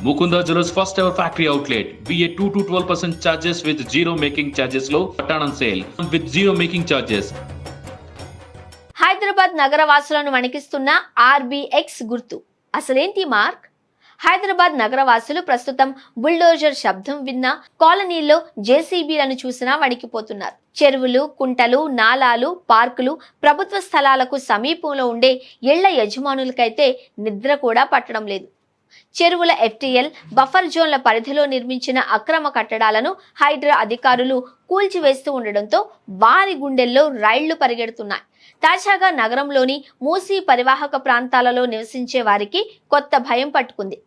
Mukunda Jewellers first ever factory outlet. BA 2 to 12% charges with zero making charges low. Pattern on sale with zero making charges. Hyderabad నగరవాసులను వణికిస్తున్న RBX గుర్తు అసలేంటి mark? Hyderabad నగరవాసులు ప్రస్తుతం bulldozer శబ్దం విన్నా, కాలనీల్లో జేసీబీలను చూసినా వణికిపోతున్నారు. చెరువులు, కుంటలు, నాలాలు, పార్కులు, ప్రభుత్వ స్థలాలకు సమీపంలో ఉండే ఇళ్ల యజమానులకైతే నిద్ర కూడా పట్టడం లేదు. చెరువుల ఎఫ్టీఎల్, బఫర్ జోన్ల పరిధిలో నిర్మించిన అక్రమ కట్టడాలను హైడ్రా అధికారులు కూల్చివేస్తూ ఉండడంతో వారి గుండెల్లో రైళ్లు పరిగెడుతున్నాయి. తాజాగా నగరంలోని మూసీ పరివాహక ప్రాంతాలలో నివసించే వారికి కొత్త భయం పట్టుకుంది.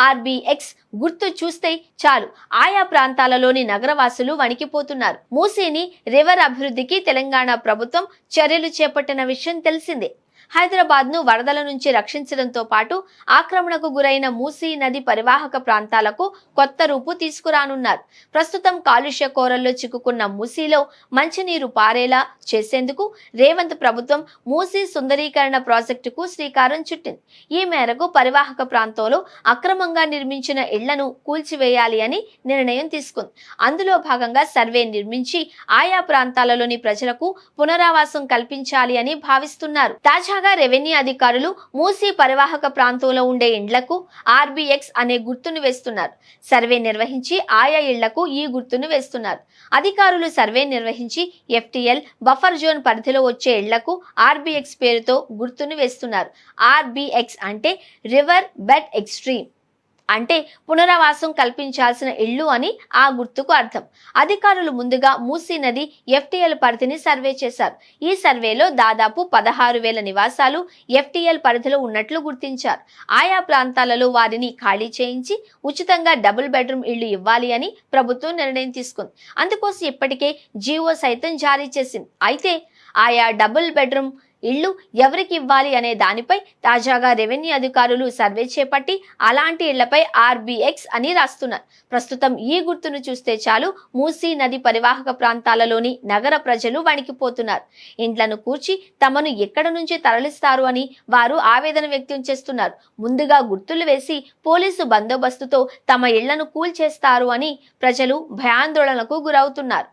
ఆర్బీఎక్స్ గుర్తు చూస్తే చాలు ఆయా ప్రాంతాలలోని నగరవాసులు వణికిపోతున్నారు. మూసీని రివర్ అభివృద్ధికి తెలంగాణ ప్రభుత్వం చర్యలు చేపట్టిన విషయం తెలిసిందే. హైదరాబాద్ ను వరదల నుంచి రక్షించడంతో పాటు ఆక్రమణకు గురైన మూసీ నది పరివాహక ప్రాంతాలకు కొత్త రూపు తీసుకురానున్నారు. ప్రస్తుతం కాలుష్య కోరల్లో చిక్కుకున్న మూసీలో మంచినీరు పారేలా చేసేందుకు రేవంత్ ప్రభుత్వం మూసీ సుందరీకరణ ప్రాజెక్టుకు శ్రీకారం చుట్టింది. ఈ మేరకు పరివాహక ప్రాంతంలో అక్రమంగా నిర్మించిన ఇళ్లను కూల్చివేయాలి అని నిర్ణయం తీసుకుంది. అందులో భాగంగా సర్వే నిర్మించి ఆయా ప్రాంతాలలోని ప్రజలకు పునరావాసం కల్పించాలి అని భావిస్తున్నారు. తాజాగా రెవెన్యూ అధికారులు మూసీ పరివాహక ప్రాంతంలో ఉండే ఇండ్లకు ఆర్బీఎక్స్ అనే గుర్తును వేస్తున్నారు. సర్వే నిర్వహించి ఆయా ఇళ్లకు ఈ గుర్తును వేస్తున్నారు. అధికారులు సర్వే నిర్వహించి ఎఫ్టీఎల్, బఫర్ జోన్ పరిధిలో వచ్చే ఇళ్లకు ఆర్బీఎక్స్ పేరుతో గుర్తును వేస్తున్నారు. ఆర్బీఎక్స్ అంటే రివర్ బెడ్ ఎక్స్ట్రీమ్, అంటే పునరావాసం కల్పించాల్సిన ఇళ్లు అని ఆ గుర్తుకు అర్థం. అధికారులు ముందుగా మూసీ నది ఎఫ్టీఎల్ పరిధిని సర్వే చేశారు. ఈ సర్వేలో దాదాపు 16,000 నివాసాలు ఎఫ్టీఎల్ పరిధిలో ఉన్నట్లు గుర్తించారు. ఆయా ప్రాంతాలలో వారిని ఖాళీ చేయించి ఉచితంగా డబుల్ బెడ్రూమ్ ఇళ్లు ఇవ్వాలి అని ప్రభుత్వం నిర్ణయం తీసుకుంది. అందుకోసం ఇప్పటికే జీవో సైతం జారీ చేసింది. అయితే ఆయా డబుల్ బెడ్రూమ్ ఇళ్లు ఎవరికి ఇవ్వాలి అనే దానిపై తాజాగా రెవెన్యూ అధికారులు సర్వే చేపట్టి అలాంటి ఇళ్లపై ఆర్బీఎక్స్ అని రాస్తున్నారు. ప్రస్తుతం ఈ గుర్తును చూస్తే చాలు మూసీ నది పరివాహక ప్రాంతాలలోని నగర ప్రజలు వణికిపోతున్నారు. ఇండ్లను కూర్చి తమను ఎక్కడ నుంచి తరలిస్తారు అని వారు ఆవేదన వ్యక్తం చేస్తున్నారు. ముందుగా గుర్తులు వేసి పోలీసు బందోబస్తుతో తమ ఇళ్లను కూల్చేస్తారు అని ప్రజలు భయాందోళనకు గురవుతున్నారు.